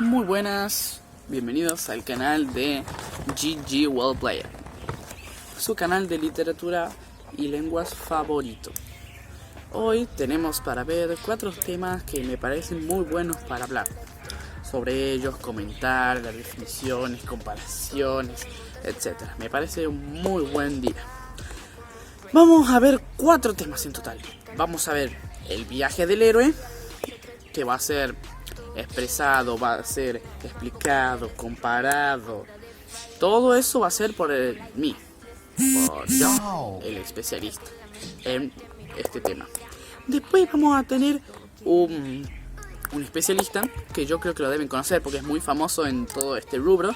Muy buenas, bienvenidos al canal de GG World Player, su canal de literatura y lenguas favorito. Hoy tenemos para ver 4 temas que me parecen muy buenos para hablar sobre ellos, comentar las definiciones, comparaciones, etc. Me parece un muy buen día. Vamos a ver 4 temas en total. Vamos a ver el viaje del héroe, que va a ser expresado, va a ser explicado, comparado. Todo eso va a ser por mí, por yo, el especialista en este tema. Después vamos a tener un especialista que yo creo que lo deben conocer porque es muy famoso en todo este rubro,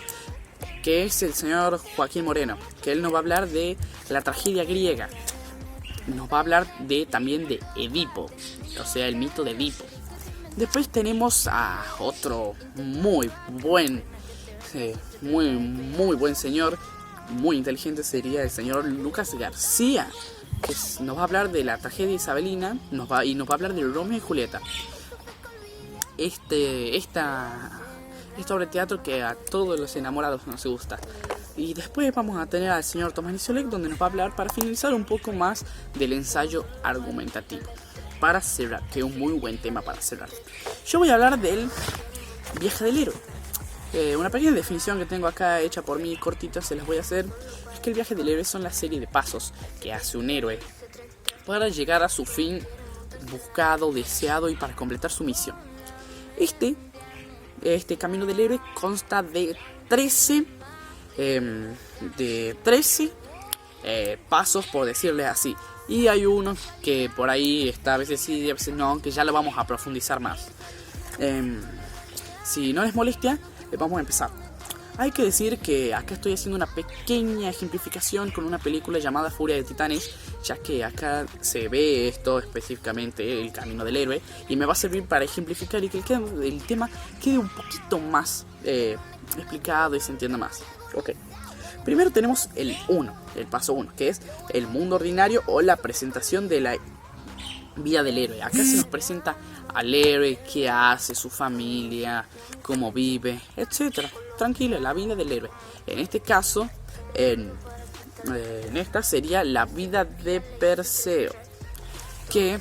que es el señor Joaquín Moreno, que él nos va a hablar de la tragedia griega. Nos va a hablar también de Edipo, o sea, el mito de Edipo. Después tenemos a otro muy buen señor, muy inteligente, sería el señor Lucas García, que nos va a hablar de la tragedia isabelina nos va a hablar de Romeo y Julieta. Esta obra de teatro que a todos los enamorados nos gusta. Y después vamos a tener al señor Tomás Nisolek, donde nos va a hablar para finalizar un poco más del ensayo argumentativo. Para cerrar, que es un muy buen tema para cerrar. Yo voy a hablar del viaje del héroe. Una pequeña definición que tengo acá hecha por mí, cortita, se las voy a hacer. Es que el viaje del héroe son la serie de pasos que hace un héroe para llegar a su fin buscado, deseado y para completar su misión. Este camino del héroe consta de 13 pasos, por decirles así. Y hay uno que por ahí está, a veces sí, a veces no, que ya lo vamos a profundizar más. Si no les molestia, vamos a empezar. Hay que decir que acá estoy haciendo una pequeña ejemplificación con una película llamada Furia de Titanes, ya que acá se ve esto específicamente, el camino del héroe, y me va a servir para ejemplificar y que el tema quede un poquito más explicado y se entienda más. Ok. Primero tenemos el paso 1, que es el mundo ordinario o la presentación de la vida del héroe. Acá se nos presenta al héroe, qué hace, su familia, cómo vive, etc. Tranquilo, la vida del héroe. En este caso, en esta sería la vida de Perseo, que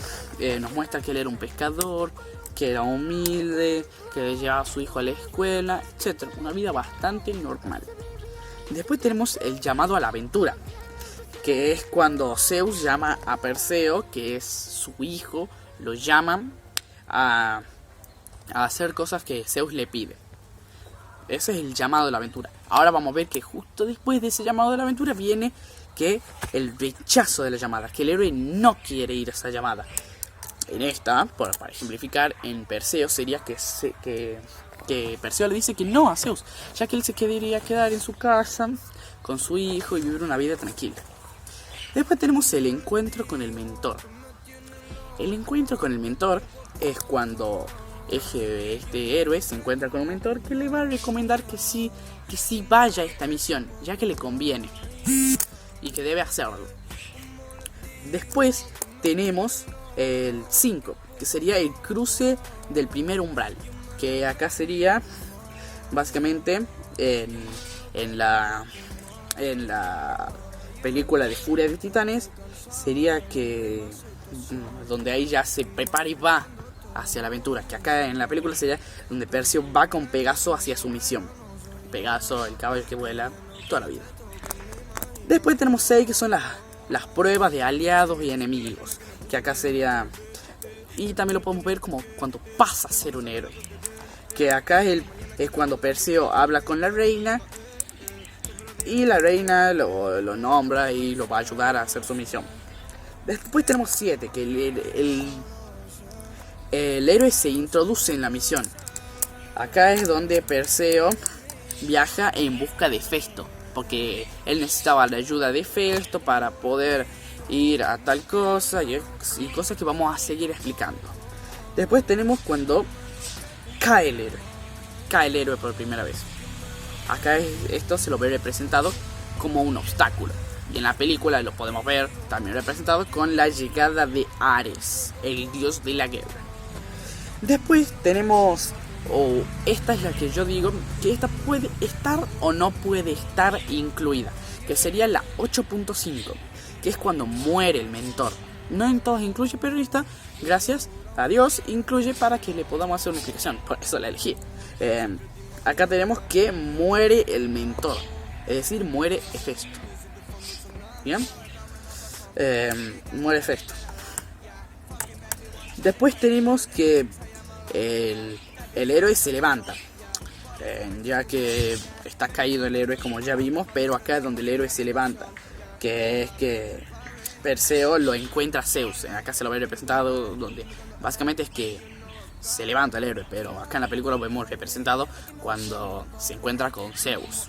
nos muestra que él era un pescador, que era humilde, que llevaba a su hijo a la escuela, etc. Una vida bastante normal. Después tenemos el llamado a la aventura, que es cuando Zeus llama a Perseo, que es su hijo, lo llaman a hacer cosas que Zeus le pide. Ese es el llamado a la aventura. Ahora vamos a ver que justo después de ese llamado a la aventura viene que el rechazo de la llamada, que el héroe no quiere ir a esa llamada. En esta, para ejemplificar, en Perseo sería que Perseo le dice que no a Zeus, ya que él se quería quedar en su casa con su hijo y vivir una vida tranquila. Después tenemos el encuentro con el mentor. El encuentro con el mentor es cuando este héroe se encuentra con un mentor que le va a recomendar que sí vaya a esta misión, ya que le conviene y que debe hacerlo. Después tenemos el 5, que sería el cruce del primer umbral, que acá sería básicamente en la película de Furia de Titanes, sería que donde ahí ya se prepara y va hacia la aventura, que acá en la película sería donde Perseo va con Pegaso hacia su misión. Pegaso, el caballo que vuela toda la vida. Después tenemos 6, que son las pruebas de aliados y enemigos, que acá sería, y también lo podemos ver como cuando pasa a ser un héroe, que acá es cuando Perseo habla con la reina y la reina lo nombra y lo va a ayudar a hacer su misión. Después tenemos 7, que el héroe se introduce en la misión. Acá es donde Perseo viaja en busca de Festo, porque él necesitaba la ayuda de Festo para poder ir a tal cosa y cosas que vamos a seguir explicando. Después tenemos cuando cae el héroe por primera vez. Acá esto se lo ve representado como un obstáculo, y en la película lo podemos ver también representado con la llegada de Ares, el dios de la guerra. Después tenemos o esta es la que yo digo que esta puede estar o no puede estar incluida, que sería la 8.5, que es cuando muere el mentor. No en todos incluye, pero esta, gracias a Dios, incluye para que le podamos hacer una explicación, por eso la elegí. Acá tenemos que muere el mentor, es decir, muere Hefesto. ¿Bien? Muere Hefesto. Después tenemos que el héroe se levanta, ya que está caído el héroe, como ya vimos, pero acá es donde el héroe se levanta, que es que Perseo lo encuentra a Zeus. Acá se lo ve representado donde básicamente es que se levanta el héroe, pero acá en la película lo vemos representado cuando se encuentra con Zeus.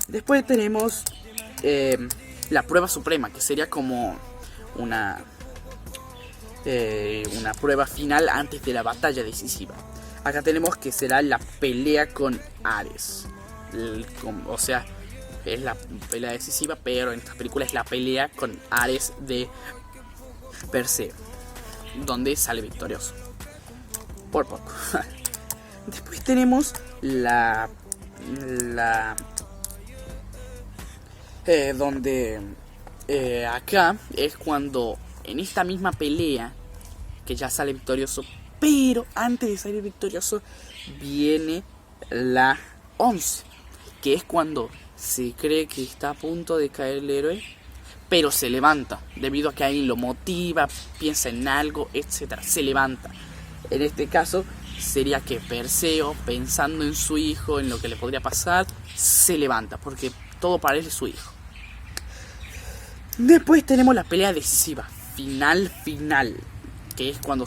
Después tenemos la prueba suprema, que sería como una prueba final antes de la batalla decisiva. Acá tenemos que será la pelea con Ares. O sea, es la pelea decisiva, pero en esta película es la pelea con Ares de Perseo, donde sale victorioso. Por poco. Después tenemos donde acá es cuando en esta misma pelea que ya sale victorioso, pero antes de salir victorioso viene la 11, que es cuando se cree que está a punto de caer el héroe, pero se levanta debido a que alguien lo motiva, piensa en algo, etc. Se levanta. En este caso sería que Perseo, pensando en su hijo, en lo que le podría pasar, se levanta, porque todo para él es su hijo. Después tenemos la pelea decisiva, final, que es cuando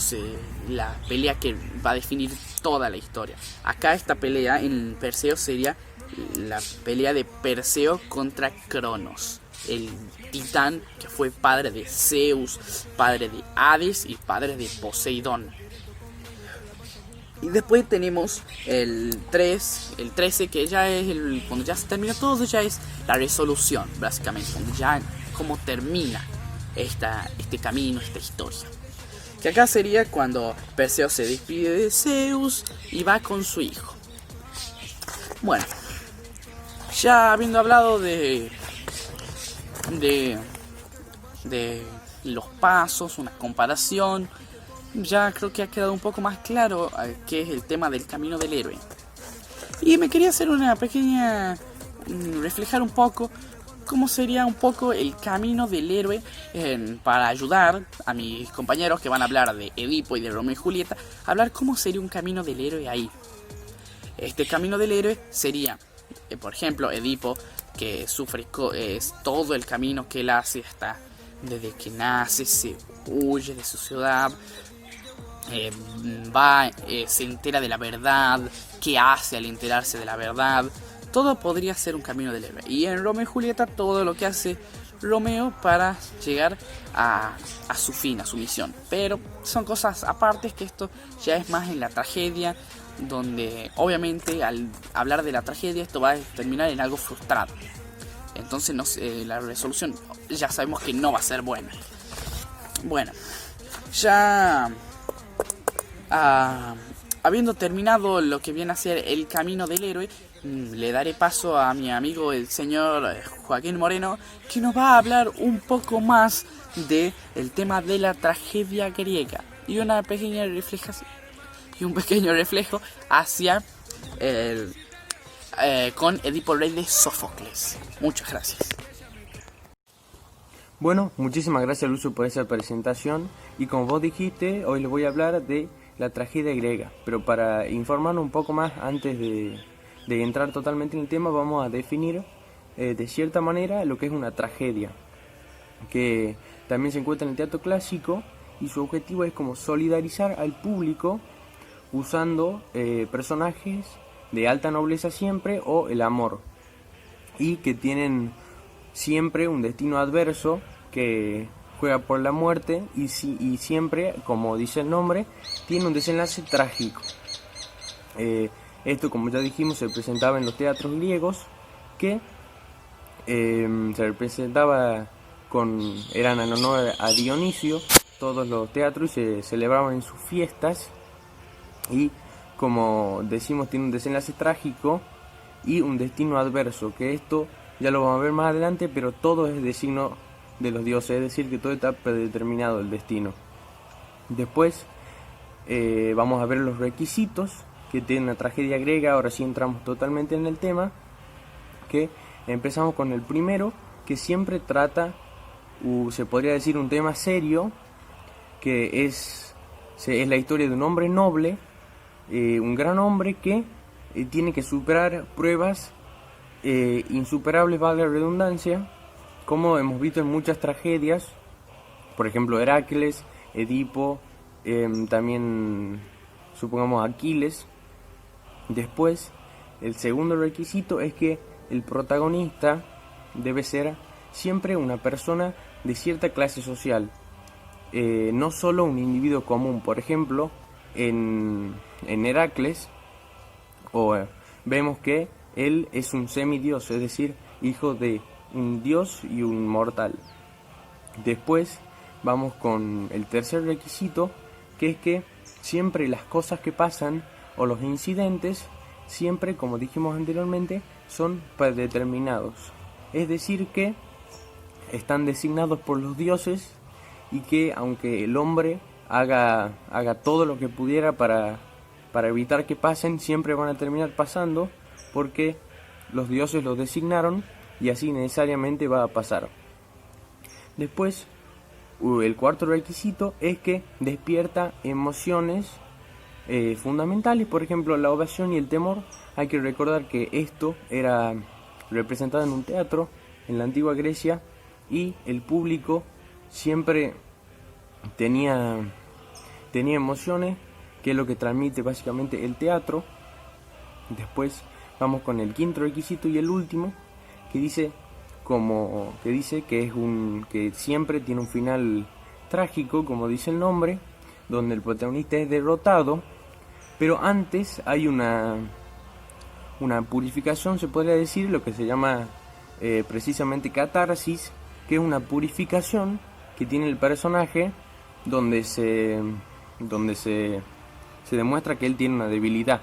la pelea que va a definir toda la historia. Acá esta pelea en Perseo sería la pelea de Perseo contra Cronos, el titán que fue padre de Zeus, padre de Hades y padre de Poseidón. Y después tenemos el 13, que ya es cuando ya se termina todo, ya es la resolución, básicamente, cuando ya cómo termina este camino, esta historia. Que acá sería cuando Perseo se despide de Zeus y va con su hijo. Bueno, ya habiendo hablado de los pasos, una comparación, ya creo que ha quedado un poco más claro qué es el tema del camino del héroe. Y me quería hacer una pequeña reflejar un poco cómo sería un poco el camino del héroe para ayudar a mis compañeros que van a hablar de Edipo y de Romeo y Julieta, a hablar cómo sería un camino del héroe ahí. Este camino del héroe sería, por ejemplo, Edipo, que sufre todo el camino que él hace hasta desde que nace, se huye de su ciudad, se entera de la verdad, qué hace al enterarse de la verdad. Todo podría ser un camino del héroe. Y en Romeo y Julieta, todo lo que hace Romeo para llegar a su fin, a su misión. Pero son cosas aparte, que esto ya es más en la tragedia, donde obviamente al hablar de la tragedia esto va a terminar en algo frustrado. Entonces la resolución ya sabemos que no va a ser buena. Bueno, ya habiendo terminado lo que viene a ser el camino del héroe, le daré paso a mi amigo el señor Joaquín Moreno, que nos va a hablar un poco más de el tema de la tragedia griega y un pequeño reflejo hacia con Edipo Rey de Sófocles. Muchas gracias. Bueno, muchísimas gracias, Lucio, por esa presentación. Y como vos dijiste, hoy les voy a hablar de la tragedia griega. Pero para informarnos un poco más, antes de entrar totalmente en el tema, vamos a definir de cierta manera lo que es una tragedia, que también se encuentra en el teatro clásico, y su objetivo es como solidarizar al público usando personajes de alta nobleza siempre, o el amor, y que tienen siempre un destino adverso, que juega por la muerte, y siempre, como dice el nombre, tiene un desenlace trágico. Esto, como ya dijimos, se presentaba en los teatros griegos, que se representaba eran en honor a Dionisio, todos los teatros, y se celebraban en sus fiestas, y como decimos, tiene un desenlace trágico y un destino adverso, que esto ya lo vamos a ver más adelante, pero todo es de signo de los dioses, es decir, que todo está predeterminado el destino. Después vamos a ver los requisitos que tiene una tragedia griega. Ahora sí entramos totalmente en el tema, que empezamos con el primero, que siempre trata, se podría decir, un tema serio, que es la historia de un hombre noble, un gran hombre que tiene que superar pruebas insuperables, valga la redundancia, como hemos visto en muchas tragedias, por ejemplo Heracles, Edipo, también supongamos Aquiles. Después, el segundo requisito es que el protagonista debe ser siempre una persona de cierta clase social, no solo un individuo común. Por ejemplo, en Heracles vemos que él es un semidios, es decir, hijo de un dios y un mortal. Después vamos con el tercer requisito, que es que siempre las cosas que pasan o los incidentes, siempre, como dijimos anteriormente, son predeterminados. Es decir, que están designados por los dioses, y que aunque el hombre haga todo lo que pudiera para evitar que pasen, siempre van a terminar pasando, porque los dioses los designaron y así necesariamente va a pasar. Después, el cuarto requisito es que despierta emociones fundamentales, por ejemplo la ovación y el temor. Hay que recordar que esto era representado en un teatro en la antigua Grecia, y el público siempre tenía emociones, que es lo que transmite básicamente el teatro. Después vamos con el quinto requisito y el último, que dice que siempre tiene un final trágico, como dice el nombre, donde el protagonista es derrotado, pero antes hay una purificación, se podría decir, lo que se llama precisamente catarsis, que es una purificación que tiene el personaje, donde se demuestra que él tiene una debilidad.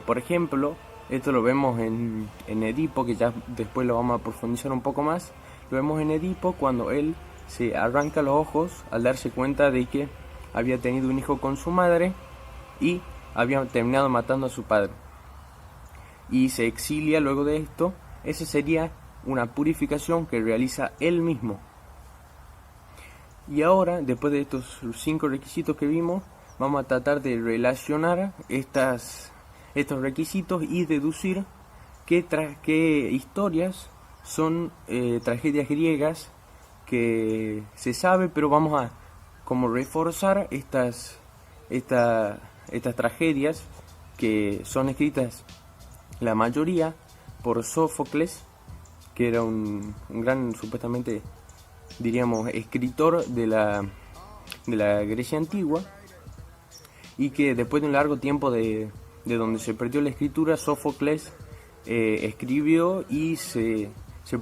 Por ejemplo, esto lo vemos en Edipo, que ya después lo vamos a profundizar un poco más. Lo vemos en Edipo cuando él se arranca los ojos al darse cuenta de que había tenido un hijo con su madre y había terminado matando a su padre, y se exilia luego de esto. Esa sería una purificación que realiza él mismo. Y ahora, después de estos 5 requisitos que vimos, vamos a tratar de relacionar estos requisitos y deducir qué historias son tragedias griegas que se sabe, pero vamos a como reforzar estas tragedias, que son escritas la mayoría por Sófocles, que era un gran, supuestamente, diríamos, escritor de la Grecia antigua, y que después de un largo tiempo de donde se perdió la escritura, Sófocles escribió y se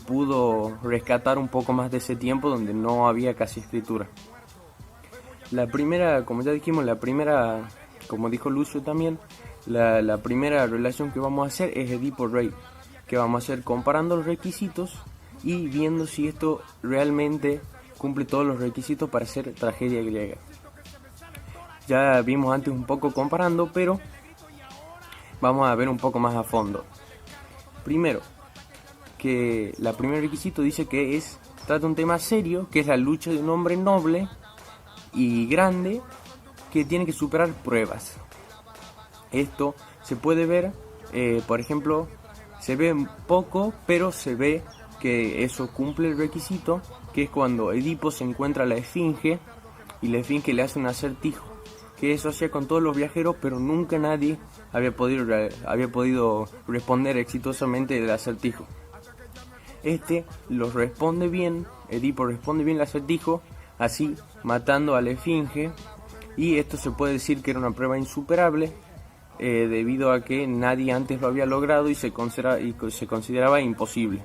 pudo rescatar un poco más de ese tiempo donde no había casi escritura. La primera, como ya dijimos, como dijo Lucio también, la primera relación que vamos a hacer es Edipo-Rey, que vamos a hacer comparando los requisitos y viendo si esto realmente cumple todos los requisitos para ser tragedia griega. Ya vimos antes un poco comparando, pero vamos a ver un poco más a fondo. Primero, que el primer requisito dice que trata un tema serio, que es la lucha de un hombre noble y grande que tiene que superar pruebas. Esto se puede ver, por ejemplo, se ve poco, pero se ve que eso cumple el requisito, que es cuando Edipo se encuentra a la Esfinge y la Esfinge le hace un acertijo, que eso hacía con todos los viajeros, pero nunca nadie había podido responder exitosamente el acertijo. Lo responde bien, Edipo responde bien el acertijo, así matando a la Esfinge, y esto se puede decir que era una prueba insuperable, debido a que nadie antes lo había logrado y se consideraba imposible.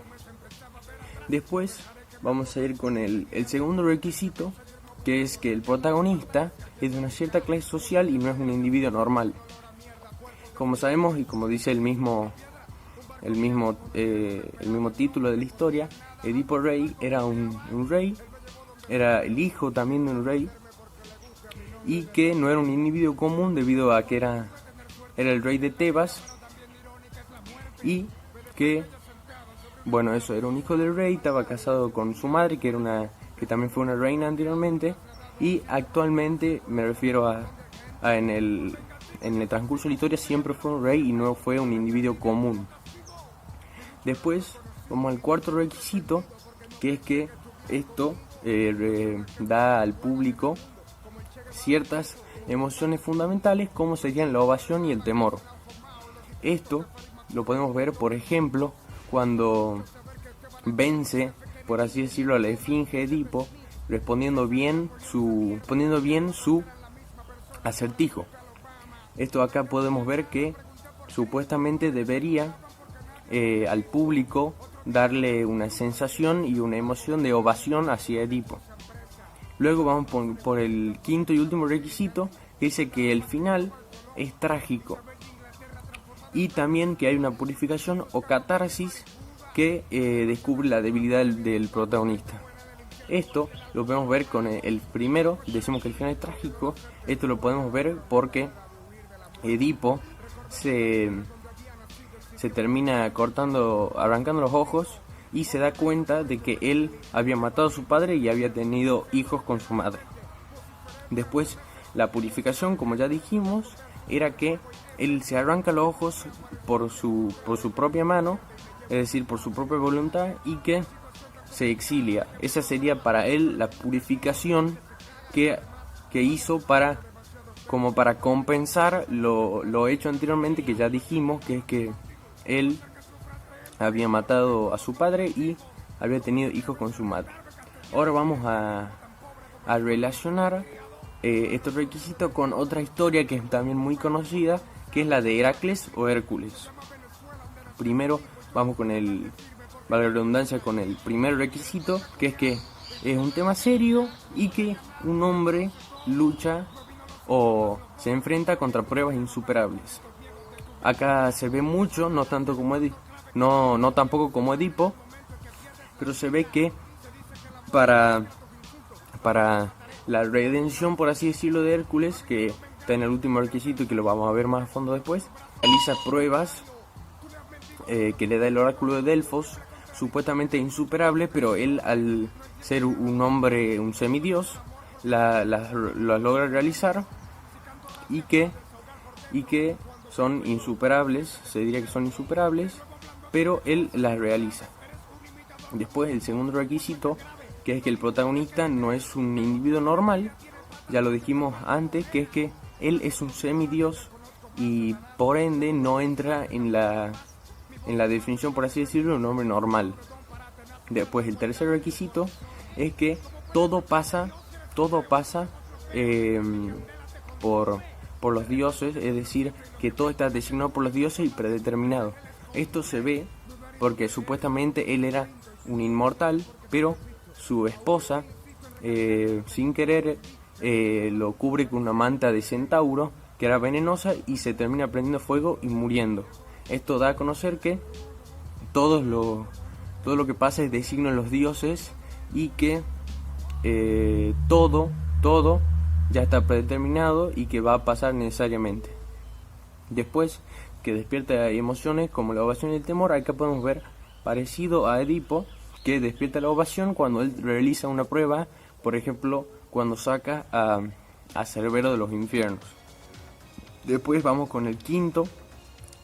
Después vamos a ir con el segundo requisito, que es que el protagonista es de una cierta clase social y no es un individuo normal. Como sabemos y como dice el mismo título de la historia, Edipo Rey era un rey, era el hijo también de un rey, y que no era un individuo común debido a que era el rey de Tebas, y que, bueno, eso, era un hijo del rey, estaba casado con su madre, que también fue una reina anteriormente, y actualmente me refiero a en el transcurso de la historia siempre fue un rey y no fue un individuo común. Después vamos al cuarto requisito, que es que esto da al público ciertas emociones fundamentales como serían la ovación y el temor. Esto lo podemos ver, por ejemplo, cuando vence, por así decirlo, a la esfinge Edipo, poniendo bien su acertijo. Esto acá podemos ver que supuestamente debería al público darle una sensación y una emoción de ovación hacia Edipo. Luego vamos por el quinto y último requisito, que dice que el final es trágico y también que hay una purificación o catarsis que descubre la debilidad del protagonista. Esto lo podemos ver con el primero, decimos que el final es trágico. Esto lo podemos ver porque Edipo se termina arrancando los ojos y se da cuenta de que él había matado a su padre y había tenido hijos con su madre. Después, la purificación, como ya dijimos, era que él se arranca los ojos por su propia mano, es decir, por su propia voluntad, y que se exilia. Esa sería para él la purificación que hizo como para compensar lo hecho anteriormente, que ya dijimos, que es que él había matado a su padre y había tenido hijos con su madre. Ahora vamos a relacionar estos requisitos con otra historia que es también muy conocida, que es la de Heracles o Hércules. Primero vamos con valga la redundancia, con el primer requisito, que es un tema serio y que un hombre lucha o se enfrenta contra pruebas insuperables. Acá se ve mucho, no tanto como no tampoco como Edipo, pero se ve que para la redención, por así decirlo, de Hércules, que está en el último requisito y que lo vamos a ver más a fondo después, realiza pruebas que le da el oráculo de Delfos, supuestamente insuperable, pero él, al ser un hombre, un semidios, las logra realizar y que son insuperables, se diría que son insuperables, pero él las realiza. Después, el segundo requisito, que es que el protagonista no es un individuo normal, ya lo dijimos antes, que es que él es un semidios y por ende no entra en la definición, por así decirlo, de un hombre normal. Después, el tercer requisito es que todo pasa por los dioses, es decir, que todo está designado por los dioses y predeterminado. Esto se ve porque supuestamente él era un inmortal, pero su esposa, sin querer, lo cubre con una manta de centauro que era venenosa y se termina prendiendo fuego y muriendo. Esto da a conocer que todo lo que pasa es designo de los dioses y que todo ya está predeterminado y que va a pasar necesariamente. Después, que despierta emociones como la ovación y el temor. Acá podemos ver parecido a Edipo, que despierta la ovación cuando él realiza una prueba, por ejemplo, cuando saca a Cerbero de los infiernos. Después vamos con el quinto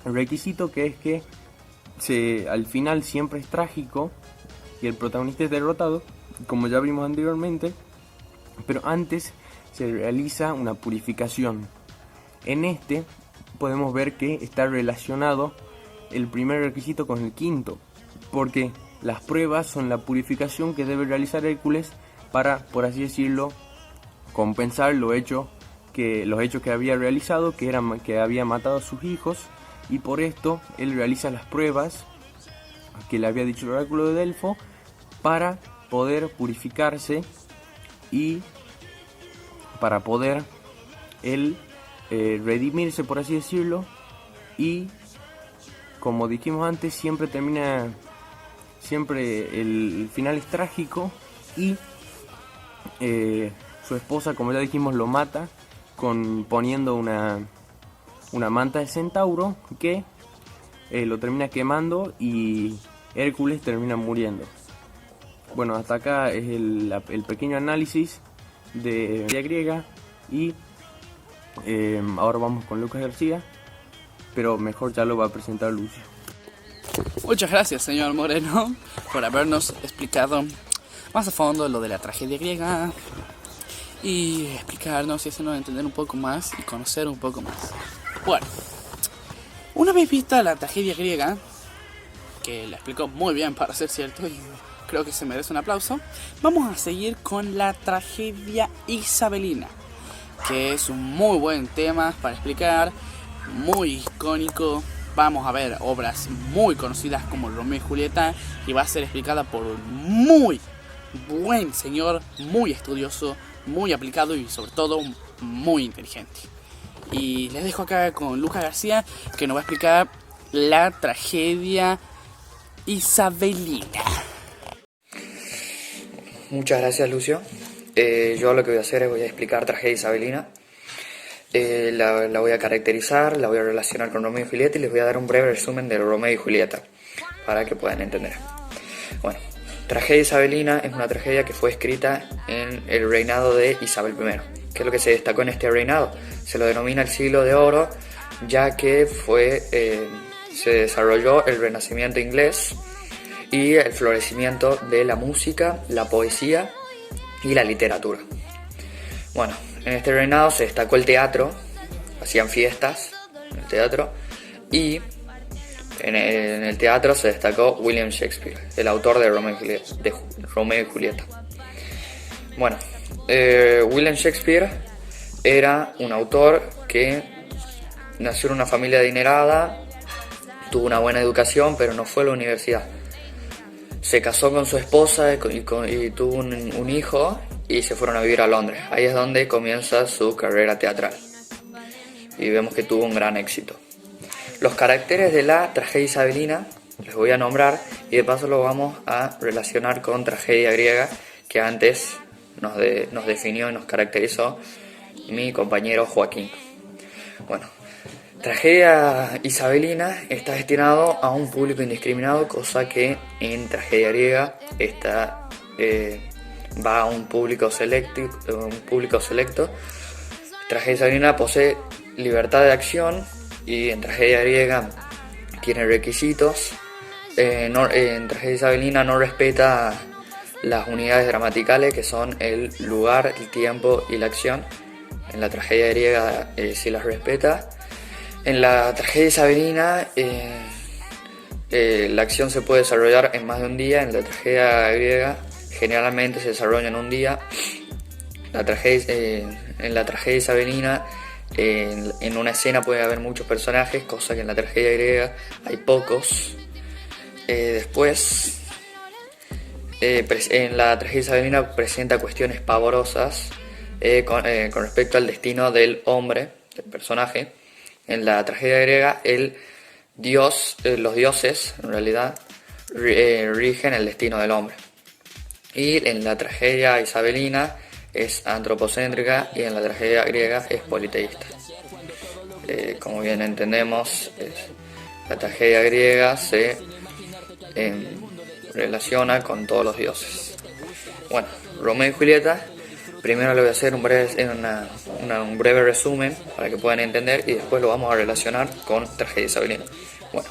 requisito, que es que al final siempre es trágico y el protagonista es derrotado, como ya vimos anteriormente, pero antes se realiza una purificación. En este podemos ver que está relacionado el primer requisito con el quinto, porque las pruebas son la purificación que debe realizar Hércules para, por así decirlo, compensar los hechos que había realizado, que había matado a sus hijos, y por esto él realiza las pruebas que le había dicho el oráculo de Delfo para poder purificarse y para poder él redimirse, por así decirlo, y como dijimos antes, siempre el final es trágico y su esposa, como ya dijimos, lo mata poniendo una manta de centauro que lo termina quemando y Hércules termina muriendo. Bueno, hasta acá es el pequeño análisis de la griega y ahora vamos con Lucas García, pero mejor ya lo va a presentar Lucio. Muchas gracias, señor Moreno, por habernos explicado más a fondo lo de la tragedia griega y explicarnos y hacernos entender un poco más y conocer un poco más. Bueno, una vez vista la tragedia griega, que la explicó muy bien para ser cierto y creo que se merece un aplauso, vamos a seguir con la tragedia isabelina, que es un muy buen tema para explicar, muy icónico. Vamos a ver obras muy conocidas como Romeo y Julieta y va a ser explicada por un muy buen señor, muy estudioso, muy aplicado y sobre todo muy inteligente. Y les dejo acá con Lucas García, que nos va a explicar la tragedia isabelina. Muchas gracias, Lucio. Yo lo que voy a hacer es voy a explicar tragedia isabelina. La voy a caracterizar, la voy a relacionar con Romeo y Julieta y les voy a dar un breve resumen de Romeo y Julieta para que puedan entender. Bueno, tragedia isabelina es una tragedia que fue escrita en el reinado de Isabel I. ¿Qué es lo que se destacó en este reinado? Se lo denomina el siglo de oro, ya que se desarrolló el renacimiento inglés y el florecimiento de la música, la poesía y la literatura. Bueno, en este reinado se destacó el teatro, hacían fiestas en el teatro, y en el teatro se destacó William Shakespeare, el autor de Romeo y Julieta. Bueno, William Shakespeare era un autor que nació en una familia adinerada, tuvo una buena educación, pero no fue a la universidad. Se casó con su esposa y tuvo un hijo y se fueron a vivir a Londres. Ahí es donde comienza su carrera teatral y vemos que tuvo un gran éxito. Los caracteres de la tragedia isabelina les voy a nombrar y de paso lo vamos a relacionar con tragedia griega, que antes nos definió y nos caracterizó mi compañero Joaquín. Bueno, tragedia isabelina está destinado a un público indiscriminado, cosa que en tragedia griega va a un público selecto. Tragedia isabelina posee libertad de acción y en tragedia griega tiene requisitos. En tragedia isabelina no respeta las unidades gramaticales, que son el lugar, el tiempo y la acción. En la tragedia griega sí las respeta. En la tragedia isabelina la acción se puede desarrollar en más de un día. En la tragedia griega generalmente se desarrolla en un día. En la tragedia isabelina en una escena puede haber muchos personajes, cosa que en la tragedia griega hay pocos. Después en la tragedia isabelina presenta cuestiones pavorosas con respecto al destino del hombre, del personaje. En la tragedia griega los dioses en realidad rigen el destino del hombre. Y en la tragedia isabelina es antropocéntrica y en la tragedia griega es politeísta. Como bien entendemos, la tragedia griega se relaciona con todos los dioses. Bueno, Romeo y Julieta, primero le voy a hacer un breve resumen para que puedan entender y después lo vamos a relacionar con tragedia isabelina. Bueno,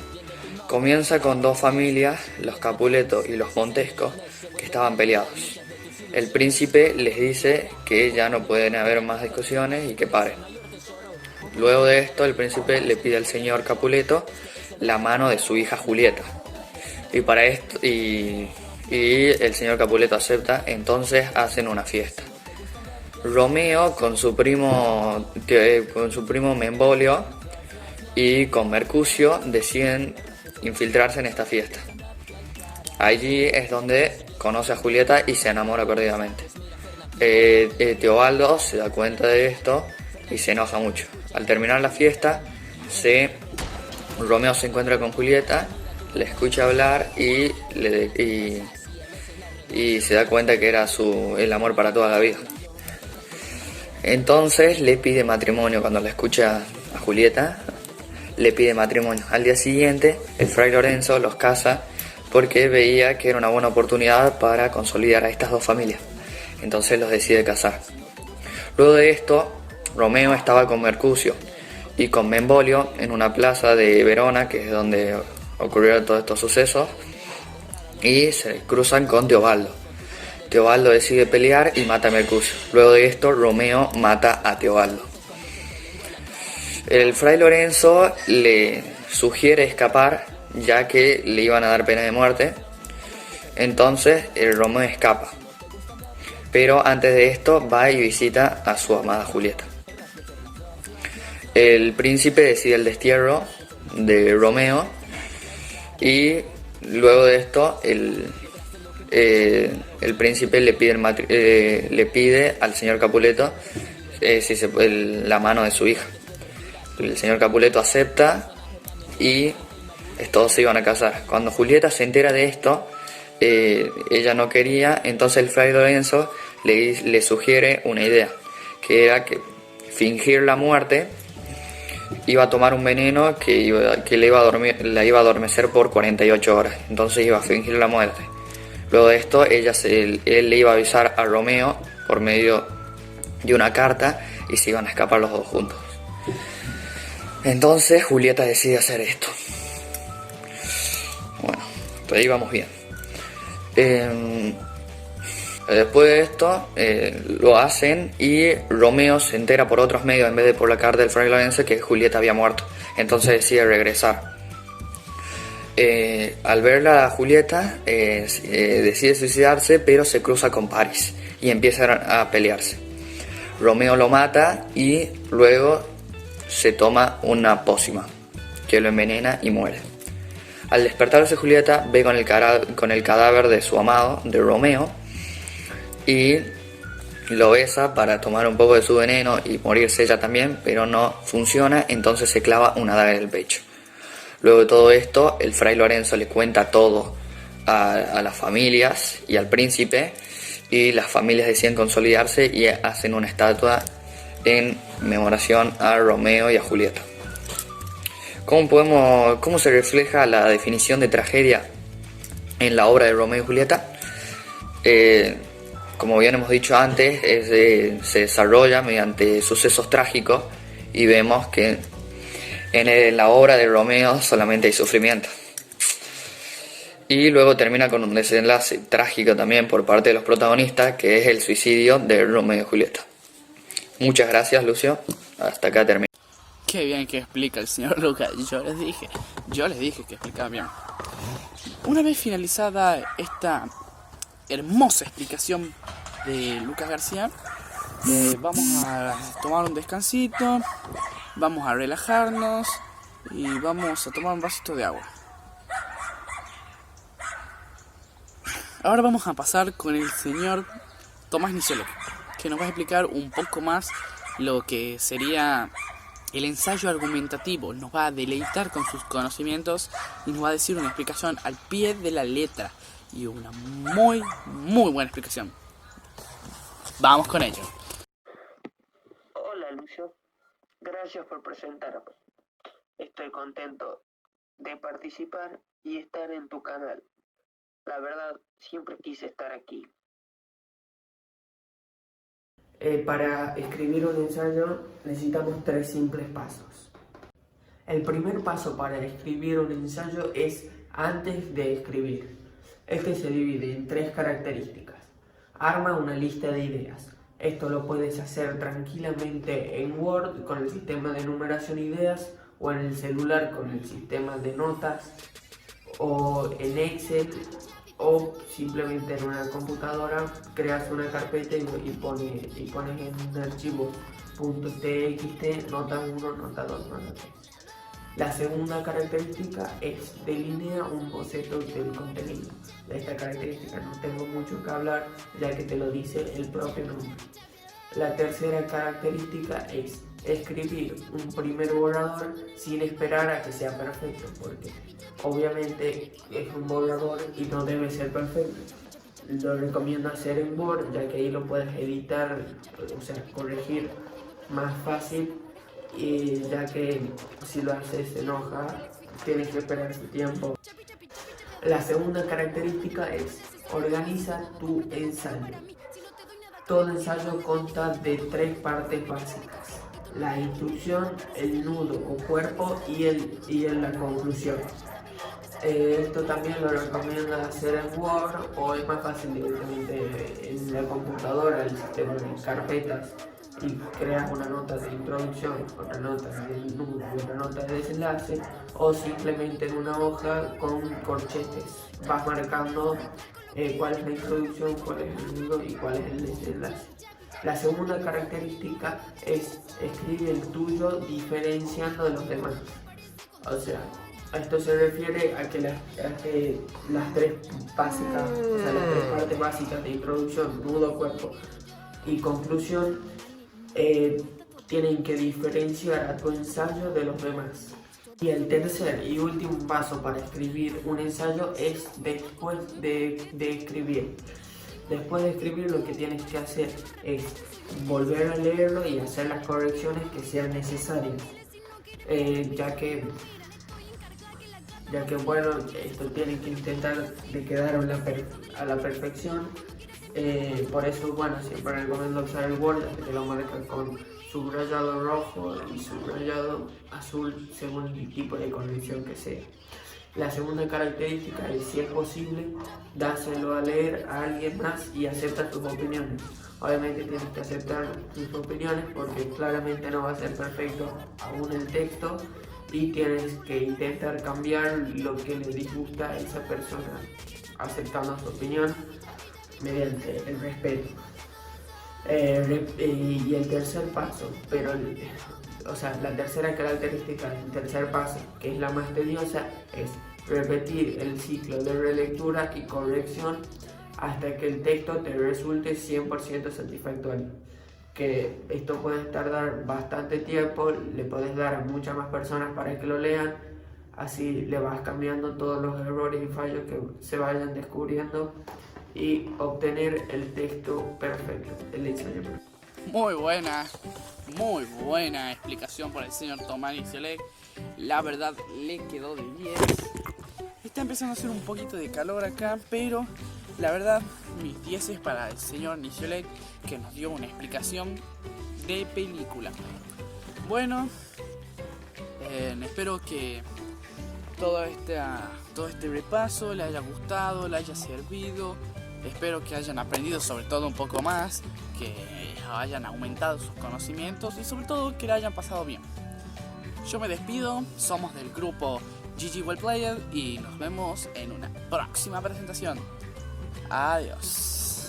comienza con dos familias, los Capuleto y los Montesco, que estaban peleados. El príncipe les dice que ya no pueden haber más discusiones y que paren. Luego de esto, el príncipe le pide al señor Capuleto la mano de su hija Julieta. Y para esto y el señor Capuleto acepta, entonces hacen una fiesta. Romeo con su primo Membolio y con Mercucio deciden infiltrarse en esta fiesta. Allí es donde conoce a Julieta y se enamora perdidamente. Teobaldo se da cuenta de esto y se enoja mucho. Al terminar la fiesta, Romeo se encuentra con Julieta, le escucha hablar y se da cuenta que era el amor para toda la vida. Entonces le pide matrimonio. Cuando la escucha a Julieta, le pide matrimonio. Al día siguiente, el fray Lorenzo los casa porque veía que era una buena oportunidad para consolidar a estas dos familias. Entonces los decide casar. Luego de esto, Romeo estaba con Mercucio y con Benvolio en una plaza de Verona, que es donde ocurrieron todos estos sucesos, y se cruzan con Teobaldo. Teobaldo decide pelear y mata a Mercucio. Luego de esto, Romeo mata a Teobaldo. El fray Lorenzo le sugiere escapar, ya que le iban a dar pena de muerte. Entonces, Romeo escapa. Pero antes de esto, va y visita a su amada Julieta. El príncipe decide el destierro de Romeo y luego de esto el príncipe le pide al señor Capuleto la mano de su hija. El señor Capuleto acepta y todos se iban a casar. Cuando Julieta se entera de esto, ella no quería, entonces el fray Lorenzo le sugiere una idea, que era que fingir la muerte. Iba a tomar un veneno que la iba a adormecer por 48 horas. Entonces iba a fingir la muerte. Luego de esto, él le iba a avisar a Romeo por medio de una carta y se iban a escapar los dos juntos. Entonces Julieta decide hacer esto. Bueno, hasta ahí vamos bien. Después de esto lo hacen y Romeo se entera por otros medios en vez de por la carta del fray Lorenzo que Julieta había muerto. Entonces decide regresar. Al verla a Julieta decide suicidarse, pero se cruza con Paris y empiezan a pelearse. Romeo lo mata y luego se toma una pócima que lo envenena y muere. Al despertarse Julieta ve con el cadáver de su amado, de Romeo, y lo besa para tomar un poco de su veneno y morirse ella también, pero no funciona, entonces se clava una daga en el pecho. Luego de todo esto, el fray Lorenzo le cuenta todo a las familias y al príncipe, y las familias deciden consolidarse y hacen una estatua en memoración a Romeo y a Julieta. ¿Cómo se refleja la definición de tragedia en la obra de Romeo y Julieta? Como bien hemos dicho antes, se desarrolla mediante sucesos trágicos y vemos que en la obra de Romeo solamente hay sufrimiento. Y luego termina con un desenlace trágico también por parte de los protagonistas, que es el suicidio de Romeo y Julieta. Muchas gracias, Lucio. Hasta acá termina. Qué bien que explica el señor Lucas. Yo les dije que explicaba bien. Una vez finalizada esta hermosa explicación de Lucas García, vamos a tomar un descansito, vamos a relajarnos y vamos a tomar un vasito de agua. Ahora vamos a pasar con el señor Tomás Nicelo, que nos va a explicar un poco más lo que sería el ensayo argumentativo. Nos va a deleitar con sus conocimientos y nos va a decir una explicación al pie de la letra, y una muy buena explicación. Vamos con ello. Hola Lucio, gracias por presentarme. Estoy contento de participar y estar en tu canal. La verdad, siempre quise estar aquí. Para escribir un ensayo necesitamos 3 simples pasos. El primer paso para escribir un ensayo es antes de escribir. Este se divide en 3 características. Arma una lista de ideas. Esto lo puedes hacer tranquilamente en Word con el sistema de numeración ideas, o en el celular con el sistema de notas, o en Excel, o simplemente en una computadora creas una carpeta y pones en un archivo .txt nota 1, nota 2, nota 3. La segunda característica es delinea un boceto del contenido. De esta característica no tengo mucho que hablar, ya que te lo dice el propio nombre. La tercera característica es escribir un primer borrador sin esperar a que sea perfecto, porque obviamente es un borrador y no debe ser perfecto. Lo recomiendo hacer en Word, ya que ahí lo puedes editar, o sea, corregir más fácil, y ya que si lo haces en hoja tienes que esperar su tiempo. La segunda característica es organiza tu ensayo. Todo ensayo consta de 3 partes básicas: la introducción, el nudo o cuerpo y la conclusión. Esto también lo recomiendo hacer en Word, o es más fácil directamente en la computadora, el sistema de carpetas, y creas una nota de introducción, otra nota de nudo y otra nota de desenlace, o simplemente en una hoja con corchetes vas marcando cuál es la introducción, cuál es el nudo y cuál es el desenlace. La segunda característica es escribir el tuyo diferenciando de los demás. O sea, a esto se refiere a que las 3 básicas, o sea, las 3 partes básicas de introducción, nudo, cuerpo y conclusión, tienen que diferenciar a tu ensayo de los demás. Y el tercer y último paso para escribir un ensayo es después de escribir. Después de escribir, lo que tienes que hacer es volver a leerlo y hacer las correcciones que sean necesarias, ya que bueno, esto tiene que intentar de quedar a la perfección. Por eso, bueno, siempre recomiendo usar el Word, que te lo marca con subrayado rojo y subrayado azul según el tipo de corrección que sea. La segunda característica es, si es posible, dáselo a leer a alguien más y acepta tus opiniones. Obviamente tienes que aceptar tus opiniones porque claramente no va a ser perfecto aún el texto, y tienes que intentar cambiar lo que le disgusta a esa persona, aceptando su opinión mediante el respeto. Y el tercer paso, la tercera característica del tercer paso, que es la más tediosa, es repetir el ciclo de relectura y corrección hasta que el texto te resulte 100% satisfactorio. Que esto puede tardar bastante tiempo, le puedes dar a muchas más personas para que lo lean, así le vas cambiando todos los errores y fallos que se vayan descubriendo y obtener el texto perfecto, el ensayo perfecto. Muy buena explicación por el señor Tomás Niciolek. La verdad le quedó de 10. Está empezando a hacer un poquito de calor acá, pero la verdad mis 10 es para el señor Niciolek, que nos dio una explicación de película. Bueno, espero que todo este repaso le haya gustado, le haya servido. Espero que hayan aprendido sobre todo un poco más, que hayan aumentado sus conocimientos y sobre todo que le hayan pasado bien. Yo me despido, somos del grupo GG Well Played y nos vemos en una próxima presentación. Adiós.